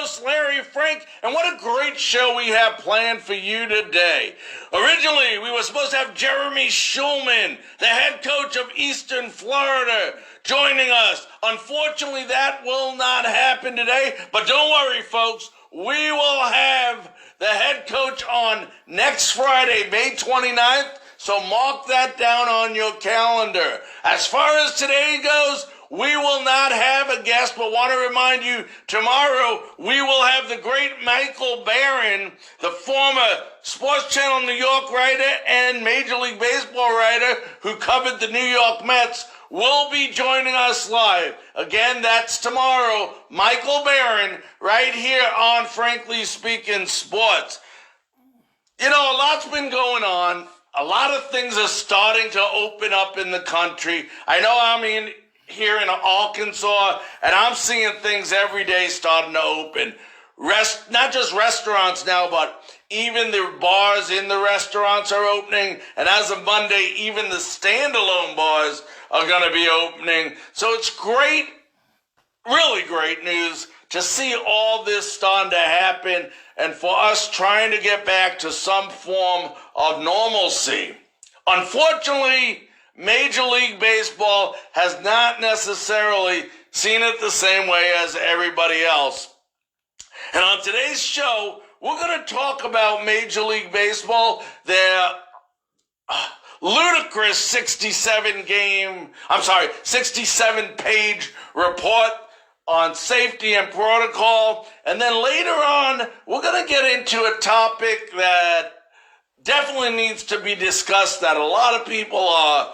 host, Larry Frank, and what a great show we have planned for you today. Originally, we were supposed to have Jeremy Schulman, the head coach of Eastern Florida, joining us. Unfortunately, that will not happen today, but don't worry, folks. We will have the head coach on next Friday, May 29th, so mark that down on your calendar. As far as today goes, we will not have a guest, but want to remind you, tomorrow we will have the great Michael Barron, the former Sports Channel New York writer and Major League Baseball writer who covered the New York Mets, will be joining us live. Again, that's tomorrow. Michael Barron, right here on Frankly Speaking Sports. You know, a lot's been going on. A lot of things are starting to open up in the country. I know, here in Arkansas, and I'm seeing things every day starting to open. Not just restaurants now, but even the bars in the restaurants are opening, and as of Monday, even the standalone bars are going to be opening. So it's great, really great news to see all this starting to happen, and for us trying to get back to some form of normalcy. Unfortunately, Major League Baseball has not necessarily seen it the same way as everybody else. And on today's show, we're going to talk about Major League Baseball, their ludicrous 67-page report on safety and protocol. And then later on, we're going to get into a topic that definitely needs to be discussed, that a lot of people are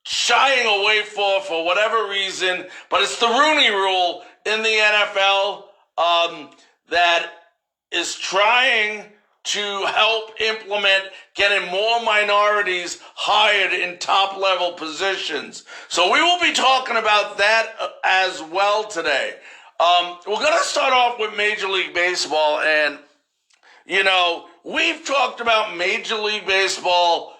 shying away for whatever reason, but it's the Rooney Rule in the NFL that is trying to help implement getting more minorities hired in top-level positions. So we will be talking about that as well today. We're going to start off with Major League Baseball, and, you know, we've talked about Major League Baseball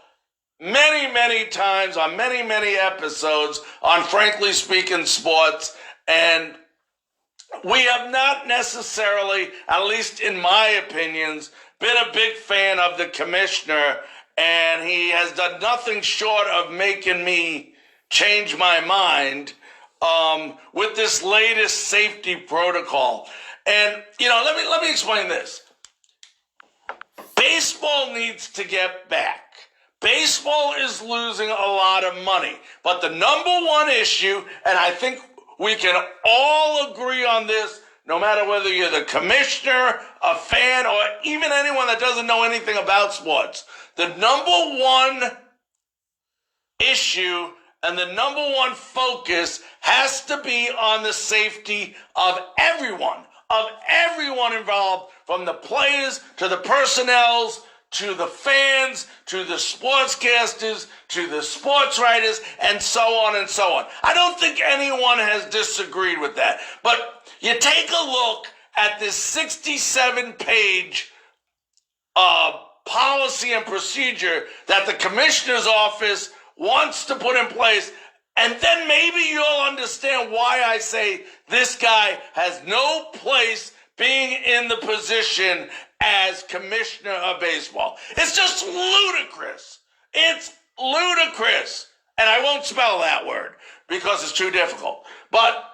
many times on many episodes on Frankly Speaking Sports, and we have not necessarily, at least in my opinions, been a big fan of the commissioner, and he has done nothing short of making me change my mind with this latest safety protocol. And, you know, let me explain this. Baseball needs to get back. Baseball is losing a lot of money, but the number one issue, and I think we can all agree on this, no matter whether you're the commissioner, a fan, or even anyone that doesn't know anything about sports, the number one issue and the number one focus has to be on the safety of everyone involved, from the players to the personnel, to the fans, to the sportscasters, to the sports writers, and so on and so on. I don't think anyone has disagreed with that. But you take a look at this 67-page policy and procedure that the commissioner's office wants to put in place, and then maybe you'll understand why I say this guy has no place being in the position as commissioner of baseball. It's just ludicrous. It's ludicrous. And I won't spell that word because it's too difficult. But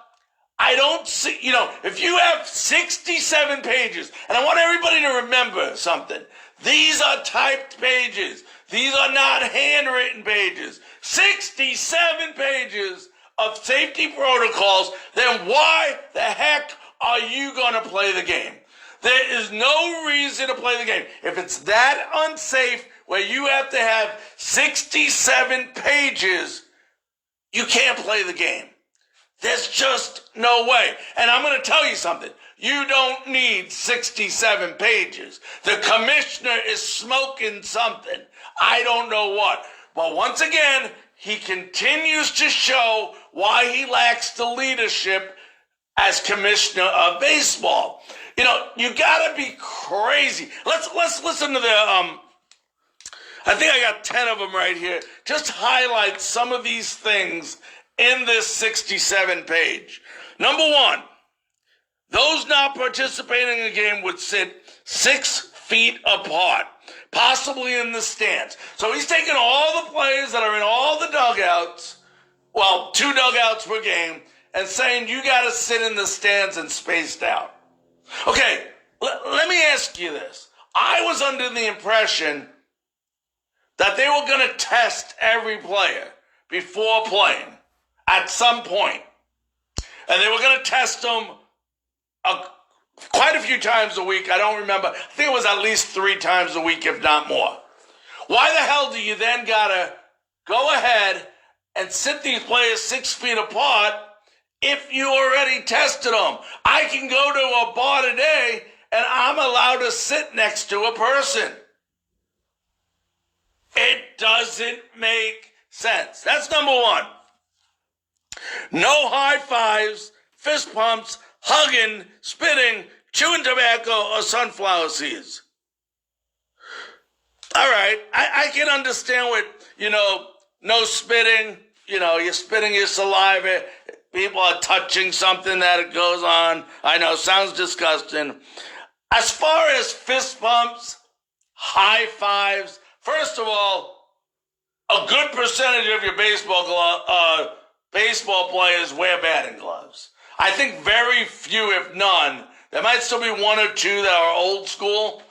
I don't see, you know, if you have 67 pages, and I want everybody to remember something. These are typed pages. These are not handwritten pages. 67 pages of safety protocols. Then why the heck are you going to play the game? There is no reason to play the game. If it's that unsafe where you have to have 67 pages, you can't play the game. There's just no way. And I'm going to tell you something. You don't need 67 pages. The commissioner is smoking something. I don't know what. But once again, he continues to show why he lacks the leadership as commissioner of baseball. You know, you gotta be crazy. Let's listen to the, I think I got 10 of them right here. Just highlight some of these things in this 67 page. Number one, Those not participating in the game would sit 6 feet apart, possibly in the stands. So he's taking all the players that are in all the dugouts, well, 2 dugouts per game, and saying you got to sit in the stands and spaced out. Okay, let me ask you this. I was under the impression that they were going to test every player before playing at some point. And they were going to test them quite a few times a week. I don't remember. I think it was at least 3 times a week, if not more. Why the hell do you then got to go ahead and sit these players 6 feet apart if you already tested them? I can go to a bar today and I'm allowed to sit next to a person. It doesn't make sense. That's number one. No high fives, fist pumps, hugging, spitting, chewing tobacco, or sunflower seeds. All right, I can understand what, no spitting, you're spitting your saliva, people are touching something that it goes on. I know, sounds disgusting. As far as fist bumps, high fives, first of all, a good percentage of your baseball players wear batting gloves. I think very few, if none. There might still be 1 or 2 that are old school.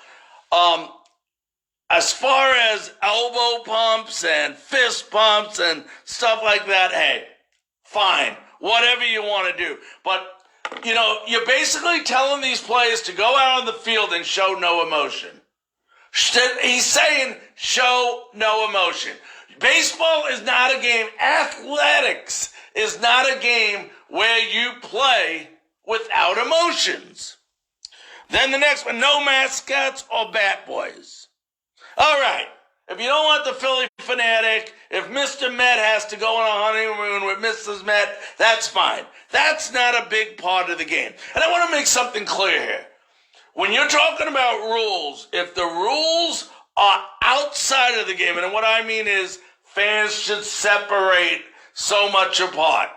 As far as elbow pumps and fist pumps and stuff like that, hey, fine, whatever you want to do. But, you're basically telling these players to go out on the field and show no emotion. He's saying show no emotion. Baseball is not a game. Athletics is not a game where you play without emotions. Then the next one, no mascots or bat boys. All right, if you don't want the Philly fanatic, if Mr. Met has to go on a honeymoon with Mrs. Met, that's fine. That's not a big part of the game. And I want to make something clear here. When you're talking about rules, if the rules are outside of the game, and what I mean is fans should separate so much apart,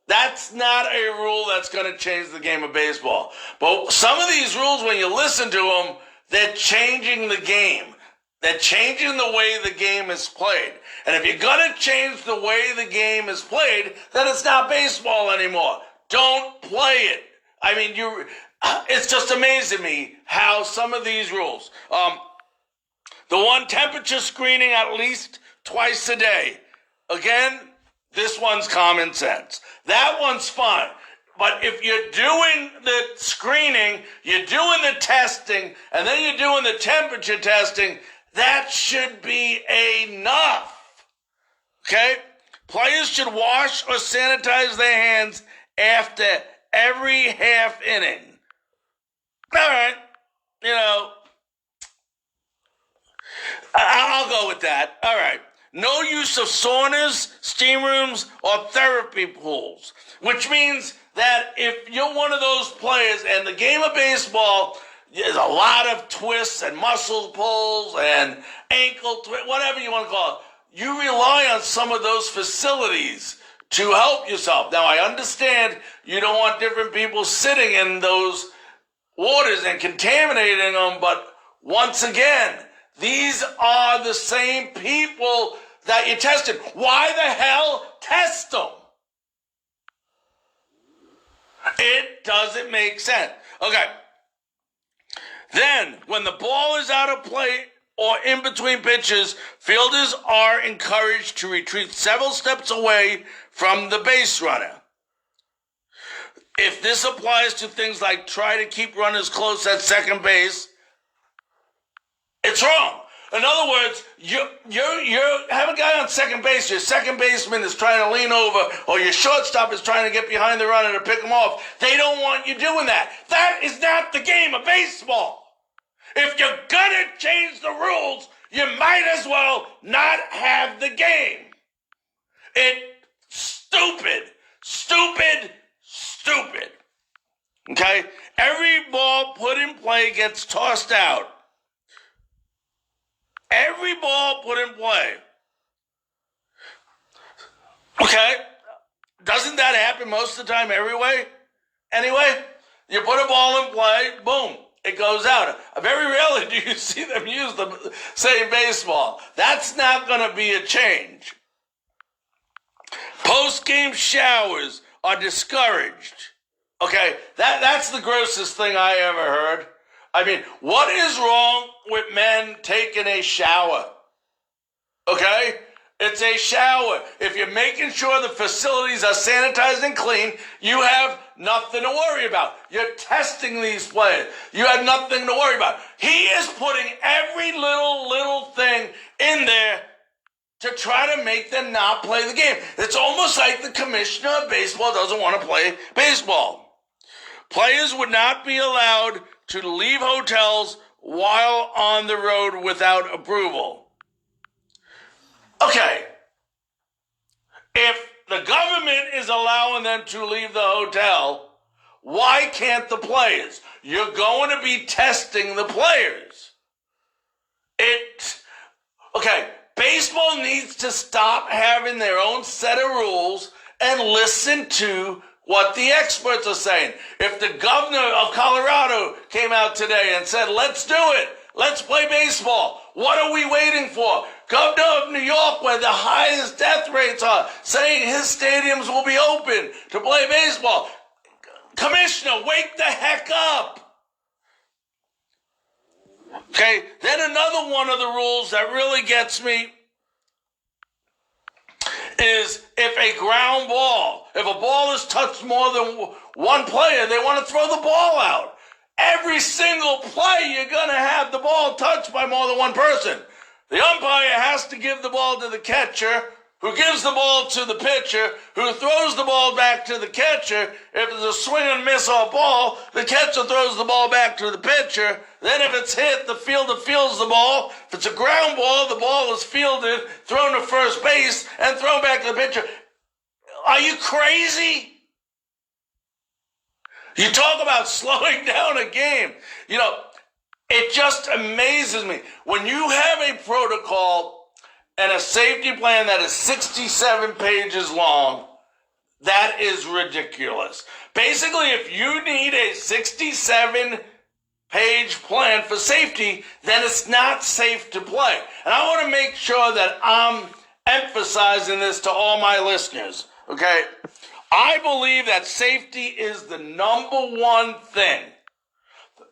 that's not a rule that's going to change the game of baseball. But some of these rules, when you listen to them, they're changing the game. They're changing the way the game is played. And if you're going to change the way the game is played, then it's not baseball anymore. Don't play it. I mean, it's just amazing to me how some of these rules, the one temperature screening at least twice a day. Again, this one's common sense. That one's fine. But if you're doing the screening, you're doing the testing, and then you're doing the temperature testing, that should be enough. Okay? Players should wash or sanitize their hands after every half inning. All right. I'll go with that. All right. No use of saunas, steam rooms, or therapy pools, which means that if you're one of those players, and the game of baseball is a lot of twists and muscle pulls and ankle twists, whatever you want to call it, you rely on some of those facilities to help yourself. Now, I understand you don't want different people sitting in those waters and contaminating them, but once again, these are the same people that you tested. Why the hell test them? It doesn't make sense. Okay. Then, when the ball is out of play or in between pitches, fielders are encouraged to retreat several steps away from the base runner. If this applies to things like try to keep runners close at second base, it's wrong. In other words, you have a guy on second base, your second baseman is trying to lean over, or your shortstop is trying to get behind the runner to pick him off. They don't want you doing that. That is not the game of baseball. If you're gonna change the rules, you might as well not have the game. Stupid. Okay? Every ball put in play gets tossed out. Every ball put in play. Okay? Doesn't that happen most of the time anyway? You put a ball in play, boom, it goes out. Very rarely do you see them use the same baseball. That's not going to be a change. Post-game showers are discouraged. Okay, that's the grossest thing I ever heard. I mean, what is wrong with men taking a shower? Okay? It's a shower. If you're making sure the facilities are sanitized and clean, you have nothing to worry about. You're testing these players. You have nothing to worry about. He is putting every little thing in there to try to make them not play the game. It's almost like the commissioner of baseball doesn't want to play baseball. Players would not be allowed to leave hotels while on the road without approval. Okay, if the government is allowing them to leave the hotel, why can't the players? You're going to be testing the players. Okay, baseball needs to stop having their own set of rules and listen to what the experts are saying. If the governor of Colorado came out today and said, let's do it, let's play baseball, what are we waiting for? Governor of New York, where the highest death rates are, saying his stadiums will be open to play baseball. Commissioner, wake the heck up. Okay, then another one of the rules that really gets me is if a ground ball, if a ball is touched more than one player, they want to throw the ball out. Every single play, you're going to have the ball touched by more than one person. The umpire has to give the ball to the catcher, who gives the ball to the pitcher, who throws the ball back to the catcher. If it's a swing and miss or ball, the catcher throws the ball back to the pitcher. Then if it's hit, the fielder fields the ball. If it's a ground ball, the ball is fielded, thrown to first base, and thrown back to the pitcher. Are you crazy? You talk about slowing down a game. You know, it just amazes me. When you have a protocol and a safety plan that is 67 pages long, that is ridiculous. Basically, if you need a 67-page plan for safety, then it's not safe to play. And I want to make sure that I'm emphasizing this to all my listeners, okay? I believe that safety is the number one thing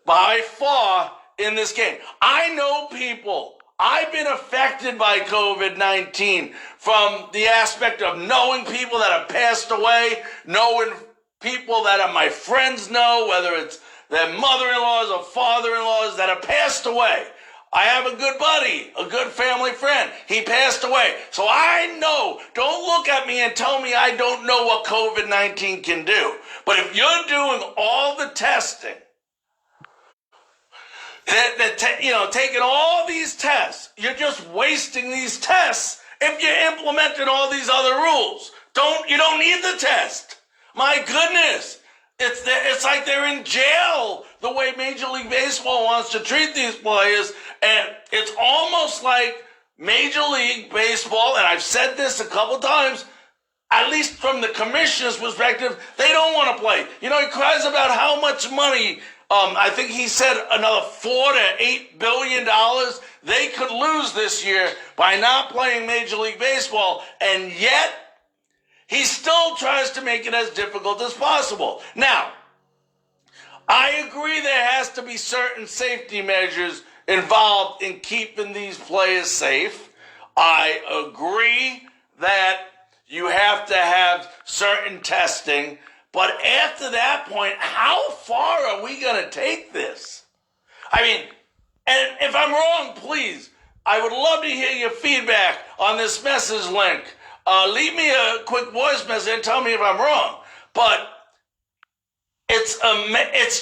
by far in this game. I know people. I've been affected by COVID-19 from the aspect of knowing people that have passed away, knowing people that are my friends know, whether it's their mother-in-laws or father-in-laws that have passed away. I have a good buddy, a good family friend. He passed away. So I know, don't look at me and tell me I don't know what COVID-19 can do. But if you're doing all the testing, taking all these tests, you're just wasting these tests if you implemented all these other rules. You don't need the test. My goodness. It's like they're in jail the way Major League Baseball wants to treat these players. And it's almost like Major League Baseball, and I've said this a couple times, at least from the commissioner's perspective, they don't want to play. You know, he cries about how much money, I think he said another $4 to $8 billion they could lose this year by not playing Major League Baseball, and yet he still tries to make it as difficult as possible. Now, I agree there has to be certain safety measures involved in keeping these players safe. I agree that you have to have certain testing. But after that point, how far are we going to take this? I mean, and if I'm wrong, please, I would love to hear your feedback on this message link. Leave me a quick voice message and tell me if I'm wrong. But it's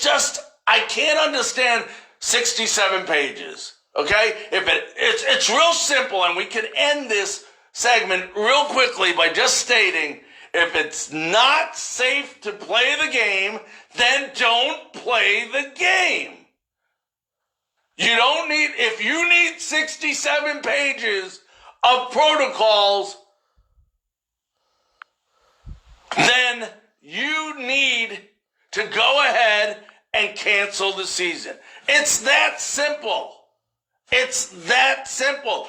just, I can't understand 67 pages, okay? It's real simple, and we can end this segment real quickly by just stating, if it's not safe to play the game, then don't play the game. If you need 67 pages of protocols, then you need to go ahead and cancel the season. It's that simple. It's that simple.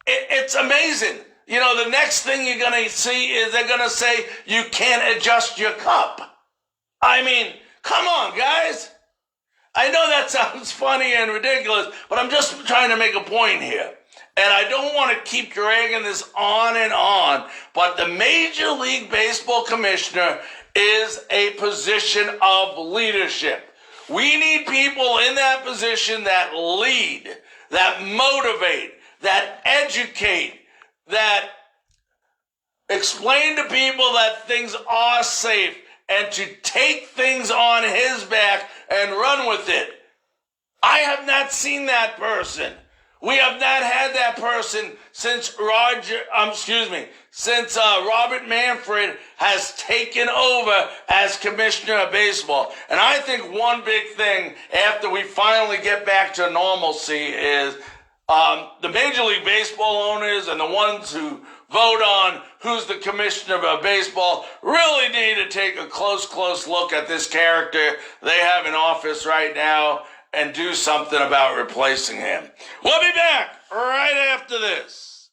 It's amazing. The next thing you're going to see is they're going to say you can't adjust your cup. I mean, come on, guys. I know that sounds funny and ridiculous, but I'm just trying to make a point here. And I don't want to keep dragging this on and on, but the Major League Baseball commissioner is a position of leadership. We need people in that position that lead, that motivate, that educate, that explain to people that things are safe, and to take things on his back and run with it. I have not seen that person. We have not had that person since Robert Manfred has taken over as commissioner of baseball. And I think one big thing after we finally get back to normalcy is the Major League Baseball owners and the ones who vote on who's the commissioner of baseball really need to take a close look at this character they have in office right now and do something about replacing him. We'll be back right after this.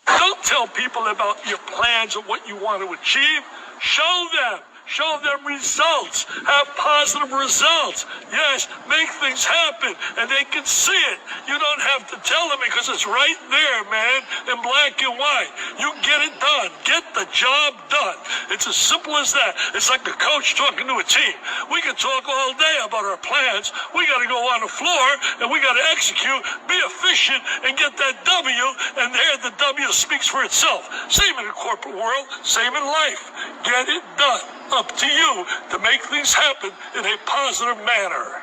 Don't tell people about your plans and what you want to achieve. Show them. Show them results. Have positive results. Yes, make things happen, and they can see it. You don't have to tell them because it's right there, man, in black and white. You get it done. Get the job done. It's as simple as that. It's like a coach talking to a team. We can talk all day about our plans. We got to go on the floor, and we got to execute, be efficient, and get that W, and there the W speaks for itself. Same in the corporate world, same in life. Get it done. Up to you to make things happen in a positive manner.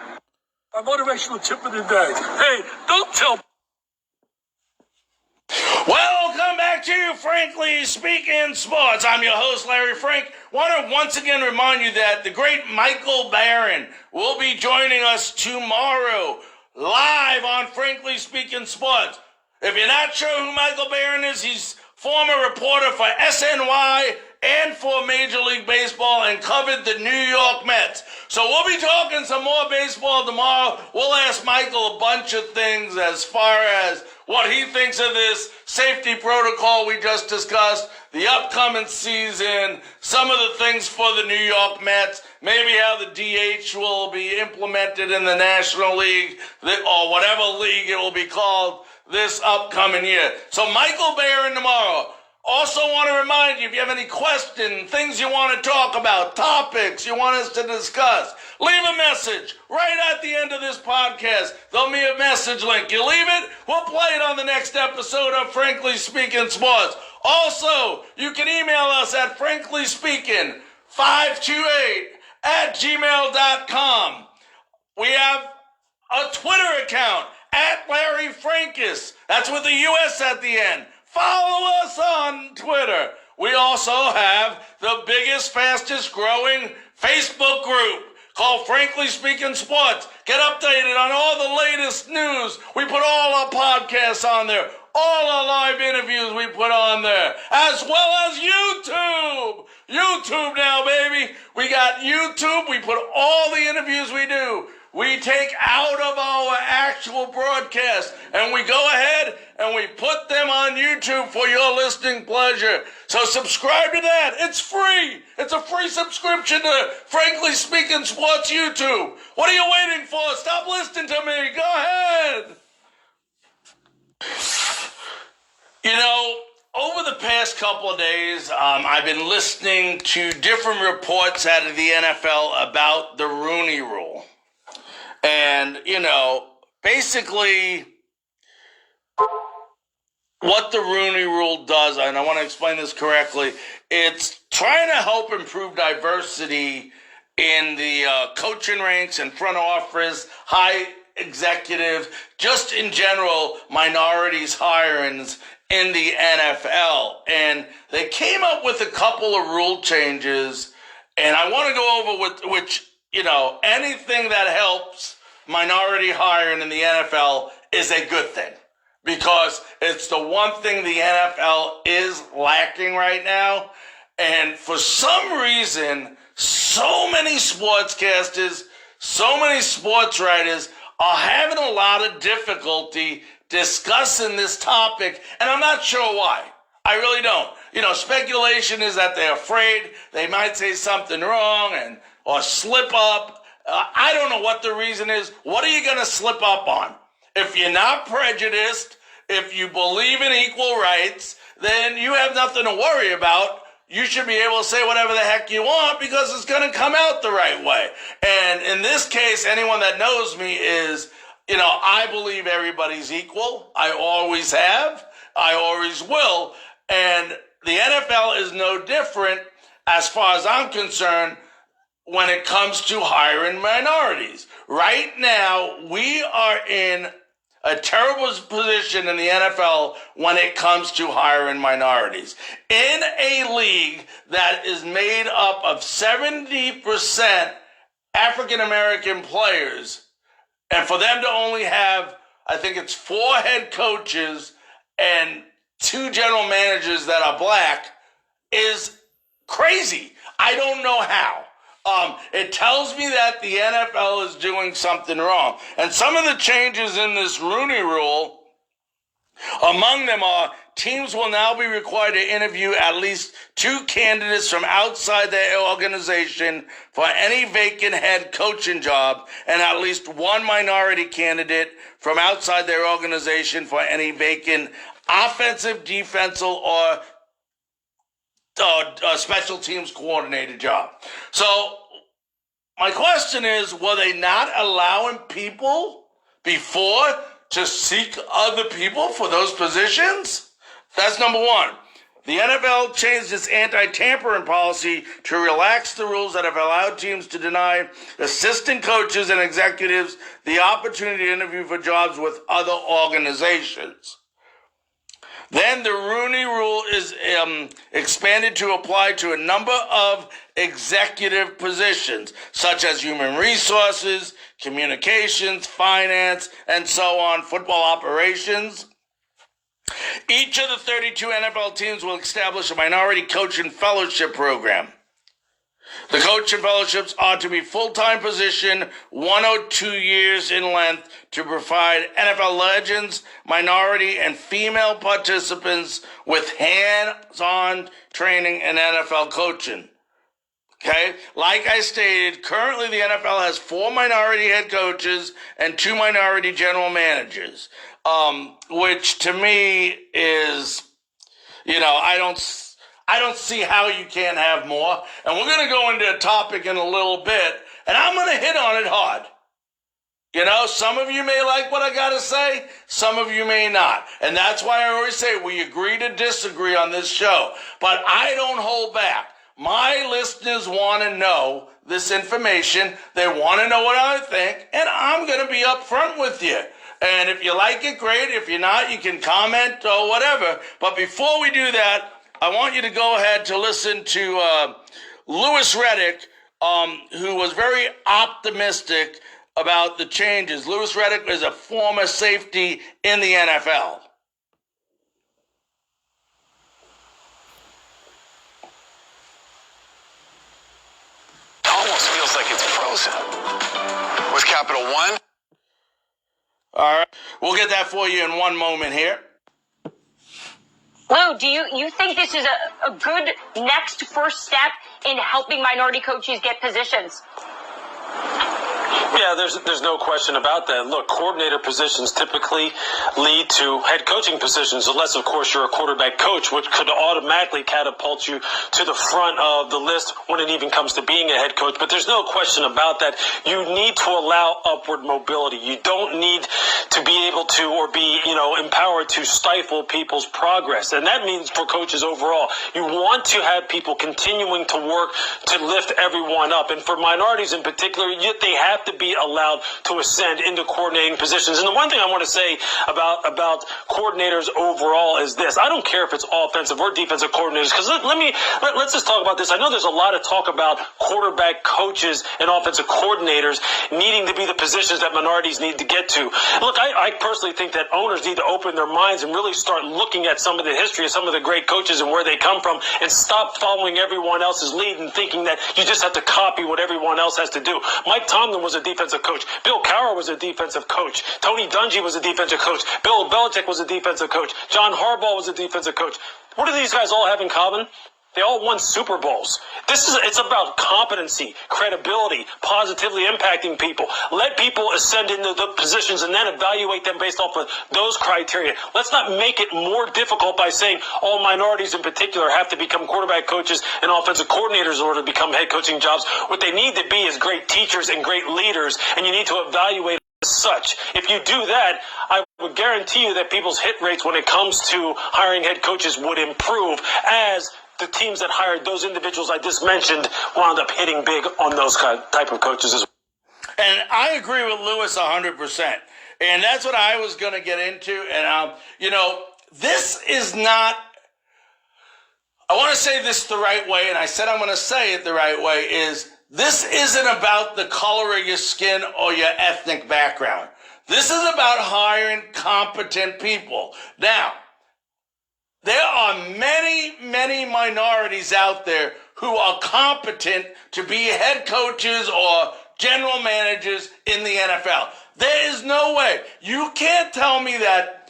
My motivational tip of the day. Hey, don't tell... Welcome back to Frankly Speaking Sports. I'm your host, Larry Frank. Want to once again remind you that the great Michael Barron will be joining us tomorrow live on Frankly Speaking Sports. If you're not sure who Michael Barron is, he's former reporter for SNY and for Major League Baseball and covered the New York Mets. So we'll be talking some more baseball tomorrow. We'll ask Michael a bunch of things as far as what he thinks of this safety protocol we just discussed, the upcoming season, some of the things for the New York Mets, maybe how the DH will be implemented in the National League or whatever league it will be called this upcoming year. So Michael Barron tomorrow. Also want to remind you, if you have any questions, things you want to talk about, topics you want us to discuss, leave a message right at the end of this podcast. There'll be a message link. You leave it, we'll play it on the next episode of Frankly Speaking Sports. Also, you can email us at franklyspeaking528@gmail.com. We have a Twitter account at Larry Frankus. That's with the U.S. at the end. Follow us on Twitter. We also have the biggest, fastest growing Facebook group called Frankly Speaking Sports. Get updated on all the latest news. We put all our podcasts on there. All our live interviews we put on there. As well as YouTube. YouTube now, baby. We got YouTube. We put all the interviews we do. We take out of our actual broadcast and we go ahead and we put them on YouTube for your listening pleasure. So subscribe to that. It's free. It's a free subscription to Frankly Speaking Sports YouTube. What are you waiting for? Stop listening to me. Go ahead. Over the past couple of days, I've been listening to different reports out of the NFL about the Rooney Rule. And, basically what the Rooney Rule does, and I want to explain this correctly, it's trying to help improve diversity in the coaching ranks and front office, high executive, just in general, minorities hirings in the NFL. And they came up with a couple of rule changes, and I want to go over which anything that helps minority hiring in the NFL is a good thing because it's the one thing the NFL is lacking right now. And for some reason, so many sportscasters, so many sports writers are having a lot of difficulty discussing this topic, and I'm not sure why. I really don't. Speculation is that they're afraid they might say something wrong or slip up. I don't know what the reason is. What are you going to slip up on? If you're not prejudiced, if you believe in equal rights, then you have nothing to worry about. You should be able to say whatever the heck you want because it's going to come out the right way. And in this case, anyone that knows me is, I believe everybody's equal. I always have. I always will. And the NFL is no different as far as I'm concerned when it comes to hiring minorities. Right now, we are in a terrible position in the NFL when it comes to hiring minorities. In a league that is made up of 70% African-American players, and for them to only have, I think it's 4 head coaches and 2 general managers that are black is crazy. I don't know how. It tells me that the NFL is doing something wrong. And some of the changes in this Rooney Rule, among them are teams will now be required to interview at least 2 candidates from outside their organization for any vacant head coaching job and at least 1 minority candidate from outside their organization for any vacant offensive, defensive, or special teams coordinator job. So my question is, were they not allowing people before to seek other people for those positions? That's number one. The NFL changed its anti-tampering policy to relax the rules that have allowed teams to deny assistant coaches and executives the opportunity to interview for jobs with other organizations. Then the Rooney Rule is expanded to apply to a number of executive positions, such as human resources, communications, finance, and so on, football operations. Each of the 32 NFL teams will establish a minority coaching fellowship program. The coaching fellowships are to be full-time position, 102 years in length, to provide NFL legends, minority, and female participants with hands-on training in NFL coaching. Okay? Like I stated, currently the NFL has 4 minority head coaches and 2 minority general managers, which to me is, I don't see how you can't have more. And we're going to go into a topic in a little bit, and I'm going to hit on it hard. Some of you may like what I got to say. Some of you may not. And that's why I always say we agree to disagree on this show. But I don't hold back. My listeners want to know this information. They want to know what I think, and I'm going to be upfront with you. And if you like it, great. If you're not, you can comment or whatever. But before we do that, I want you to go ahead to listen to Louis Riddick, who was very optimistic about the changes. Louis Riddick is a former safety in the NFL. It almost feels like it's frozen. With Capital One? All right. We'll get that for you in one moment here. Lou, do you think this is a good next first step in helping minority coaches get positions? Yeah, there's no question about that. Look, coordinator positions typically lead to head coaching positions, unless, of course, you're a quarterback coach, which could automatically catapult you to the front of the list when it even comes to being a head coach. But there's no question about that. You need to allow upward mobility. You don't need to be able to or be, empowered to stifle people's progress. And that means for coaches overall, you want to have people continuing to work to lift everyone up. And for minorities in particular, they have to be be allowed to ascend into coordinating positions. And the one thing I want to say about coordinators overall is this. I don't care if it's offensive or defensive coordinators, because let's just talk about this. I know there's a lot of talk about quarterback coaches and offensive coordinators needing to be the positions that minorities need to get to. Look, I personally think that owners need to open their minds and really start looking at some of the history of some of the great coaches and where they come from, and stop following everyone else's lead and thinking that you just have to copy what everyone else has to do. Mike Tomlin was a defensive coach. Bill Cowher was a defensive coach. Tony Dungy was a defensive coach. Bill Belichick was a defensive coach. John Harbaugh was a defensive coach. What do these guys all have in common? They all won Super Bowls. It's about competency, credibility, positively impacting people. Let people ascend into the positions and then evaluate them based off of those criteria. Let's not make it more difficult by saying all minorities in particular have to become quarterback coaches and offensive coordinators in order to become head coaching jobs. What they need to be is great teachers and great leaders, and you need to evaluate as such. If you do that, I would guarantee you that people's hit rates when it comes to hiring head coaches would improve, as the teams that hired those individuals I just mentioned wound up hitting big on those type of coaches as well. And I agree with Lewis 100%. And that's what I was going to get into. And, this is not, I want to say this the right way, and I said I'm going to say it the right way, is this isn't about the color of your skin or your ethnic background. This is about hiring competent people. Now, there are many, many minorities out there who are competent to be head coaches or general managers in the NFL. There is no way. You can't tell me that,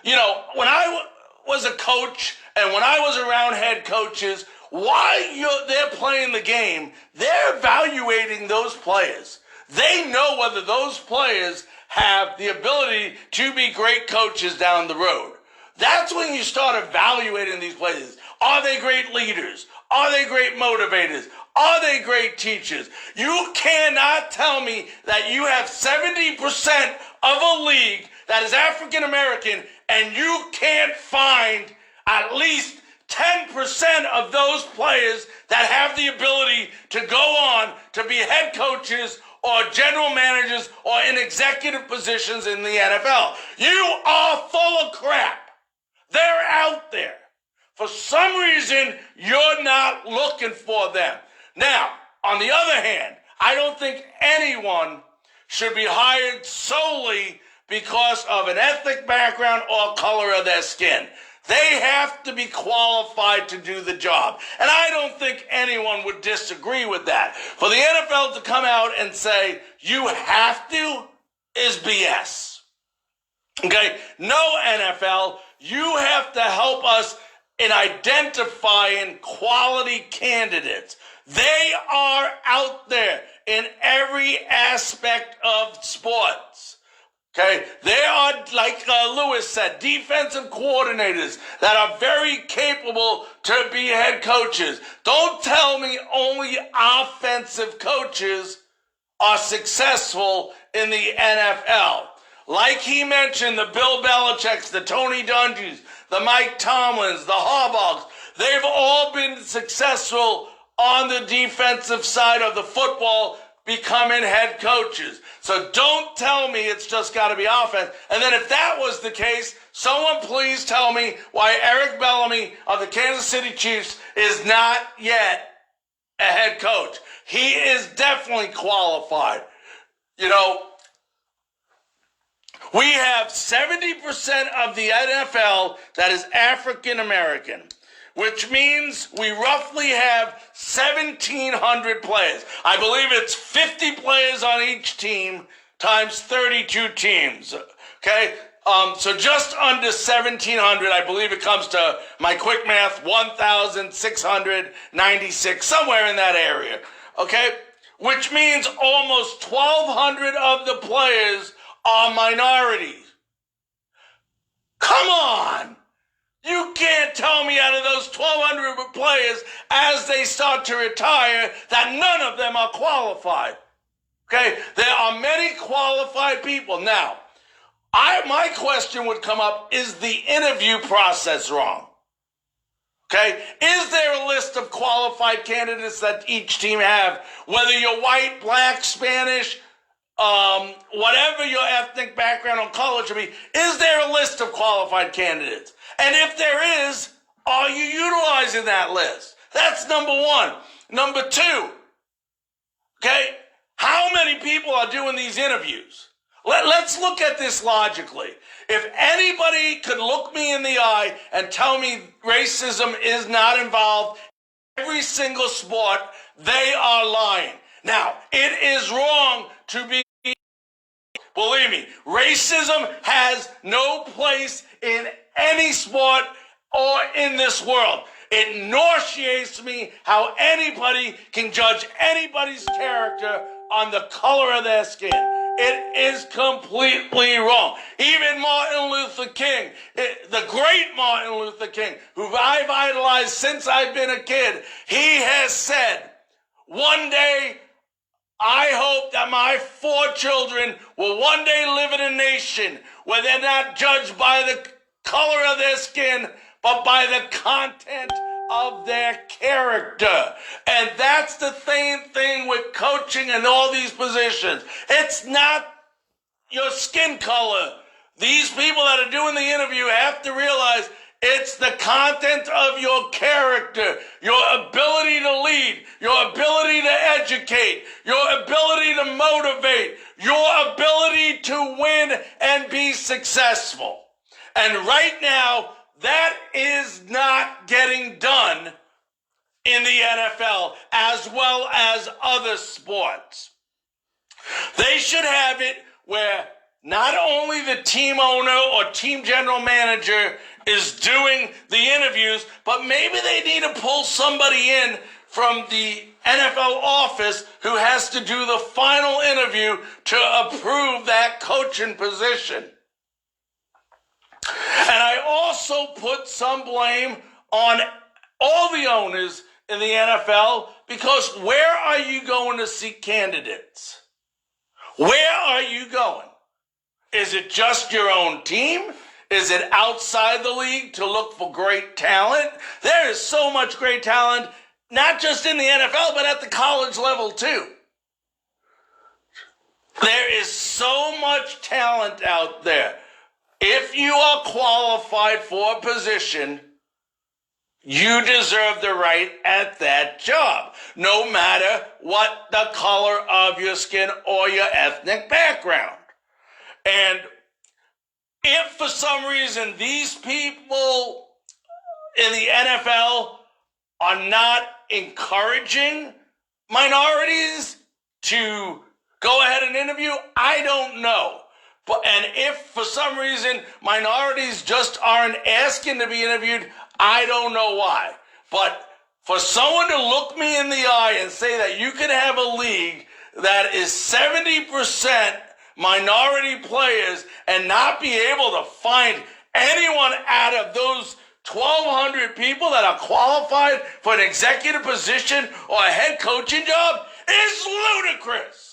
when I was a coach and when I was around head coaches, while they're playing the game, they're evaluating those players. They know whether those players have the ability to be great coaches down the road. That's when you start evaluating these players. Are they great leaders? Are they great motivators? Are they great teachers? You cannot tell me that you have 70% of a league that is African American and you can't find at least 10% of those players that have the ability to go on to be head coaches or general managers or in executive positions in the NFL. You are full of crap. They're out there. For some reason, you're not looking for them. Now, on the other hand, I don't think anyone should be hired solely because of an ethnic background or color of their skin. They have to be qualified to do the job. And I don't think anyone would disagree with that. For the NFL to come out and say, you have to, is BS. Okay? No, NFL, you have to help us in identifying quality candidates. They are out there in every aspect of sports. Okay? There are, like Lewis said, defensive coordinators that are very capable to be head coaches. Don't tell me only offensive coaches are successful in the NFL. Like he mentioned, the Bill Belichicks, the Tony Dungys, the Mike Tomlins, the Harbaughs, they've all been successful on the defensive side of the football, becoming head coaches. So don't tell me it's just got to be offense. And then if that was the case, someone please tell me why Eric Bellamy of the Kansas City Chiefs is not yet a head coach. He is definitely qualified. We have 70% of the NFL that is African American, which means we roughly have 1,700 players. I believe it's 50 players on each team times 32 teams. Okay? So just under 1,700, I believe it comes to, my quick math, 1,696, somewhere in that area. Okay? Which means almost 1,200 of the players are minorities. Come on! You can't tell me out of those 1,200 players as they start to retire that none of them are qualified. Okay? There are many qualified people. Now, my question would come up, is the interview process wrong? Okay? Is there a list of qualified candidates that each team have, whether you're white, black, Spanish, whatever your ethnic background or color should be, is there a list of qualified candidates? And if there is, are you utilizing that list? That's number one. Number two, okay, how many people are doing these interviews? Let's look at this logically. If anybody could look me in the eye and tell me racism is not involved in every single sport, they are lying. Now, it is wrong to be, believe me, racism has no place in any sport or in this world. It nauseates me how anybody can judge anybody's character on the color of their skin. It is completely wrong. Even Martin Luther King, the great Martin Luther King, who I've idolized since I've been a kid, he has said, one day, I hope that my 4 children will one day live in a nation where they're not judged by the color of their skin, but by the content of their character. And that's the same thing with coaching and all these positions. It's not your skin color. These people that are doing the interview have to realize it's the content of your character, your ability to lead, your ability to educate, your ability to motivate, your ability to win and be successful. And right now, that is not getting done in the NFL as well as other sports. They should have it where not only the team owner or team general manager is doing the interviews, but maybe they need to pull somebody in from the NFL office who has to do the final interview to approve that coaching position. And I also put some blame on all the owners in the NFL, because where are you going to seek candidates? Where are you going? Is it just your own team? Is it outside the league to look for great talent? There is so much great talent, not just in the NFL, but at the college level too. There is so much talent out there. If you are qualified for a position, you deserve the right at that job, no matter what the color of your skin or your ethnic background. And if for some reason these people in the NFL are not encouraging minorities to go ahead and interview, I don't know. And if for some reason minorities just aren't asking to be interviewed, I don't know why. But for someone to look me in the eye and say that you can have a league that is 70% minority players and not be able to find anyone out of those 1,200 people that are qualified for an executive position or a head coaching job is ludicrous.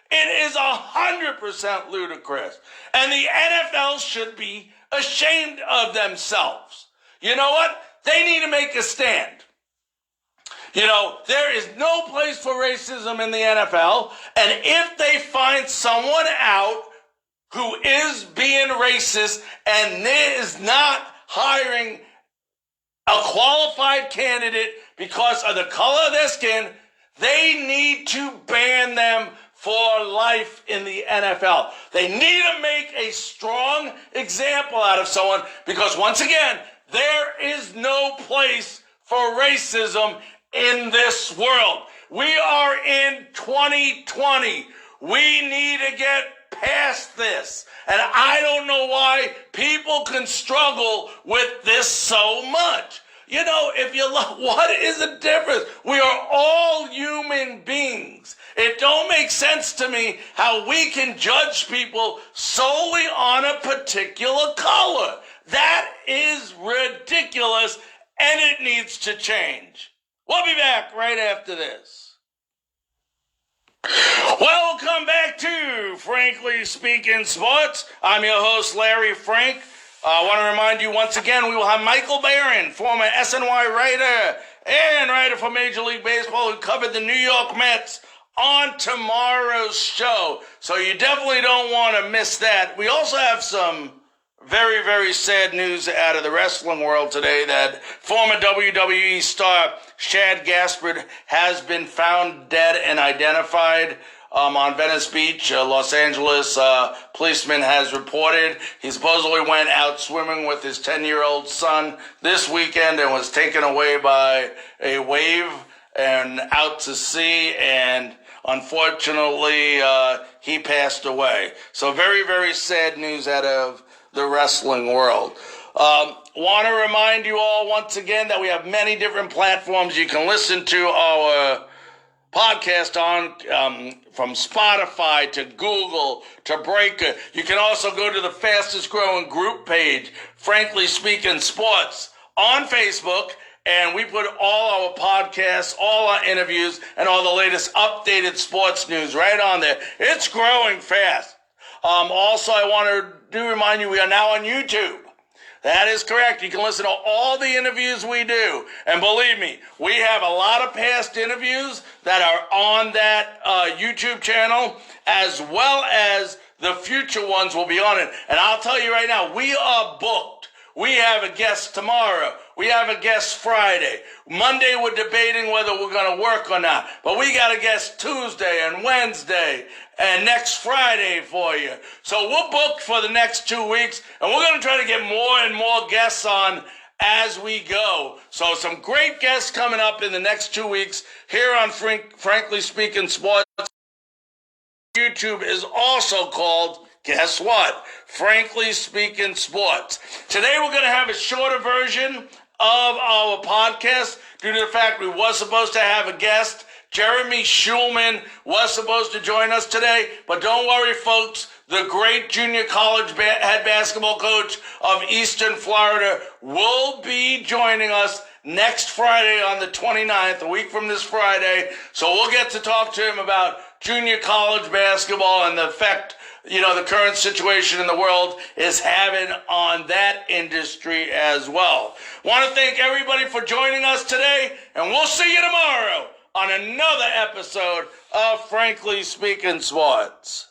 It is 100% ludicrous. And the NFL should be ashamed of themselves. You know what? They need to make a stand. You know, there is no place for racism in the NFL. And if they find someone out who is being racist and is not hiring a qualified candidate because of the color of their skin, they need to ban them for life in the NFL. They need to make a strong example out of someone, because once again, there is no place for racism in this world. We are in 2020. We need to get past this. And I don't know why people can struggle with this so much. You know, if you look, what is the difference? We are all human beings. It don't make sense to me how we can judge people solely on a particular color. That is ridiculous, and it needs to change. We'll be back right after this. Welcome back to Frankly Speaking Sports. I'm your host, Larry Frank. I want to remind you once again, we will have Michael Barron, former SNY writer and writer for Major League Baseball, who covered the New York Mets on tomorrow's show. So you definitely don't want to miss that. We also have some very, very sad news out of the wrestling world today that former WWE star Shad Gaspard has been found dead and identified on Venice Beach, Los Angeles. Policeman has reported he supposedly went out swimming with his 10-year-old son this weekend and was taken away by a wave and out to sea, and unfortunately he passed away. So very, very sad news out of the wrestling world. Want to remind you all once again that we have many different platforms you can listen to our podcast on, from Spotify to Google to Breaker. You can also go to the fastest growing group page, Frankly Speaking Sports, on Facebook, and we put all our podcasts, all our interviews, and all the latest updated sports news right on there. It's growing fast. Also, I want to remind you, we are now on YouTube. That is correct. You can listen to all the interviews we do. And believe me, we have a lot of past interviews that are on that YouTube channel, as well as the future ones will be on it. And I'll tell you right now, we are booked. We have a guest tomorrow. We have a guest Friday. Monday, we're debating whether we're going to work or not. But we got a guest Tuesday and Wednesday and next Friday for you. So we're booked for the next 2 weeks, and we're going to try to get more and more guests on as we go. So some great guests coming up in the next 2 weeks here on Frankly Speaking Sports. YouTube is also called, guess what? Frankly Speaking Sports. Today we're going to have a shorter version of our podcast due to the fact we was supposed to have a guest. Jeremy Schulman was supposed to join us today, but don't worry, folks. The great junior college head basketball coach of Eastern Florida will be joining us next Friday on the 29th, a week from this Friday. So we'll get to talk to him about junior college basketball and the effect, the current situation in the world is having on that industry as well. Want to thank everybody for joining us today, and we'll see you tomorrow on another episode of Frankly Speaking Sports.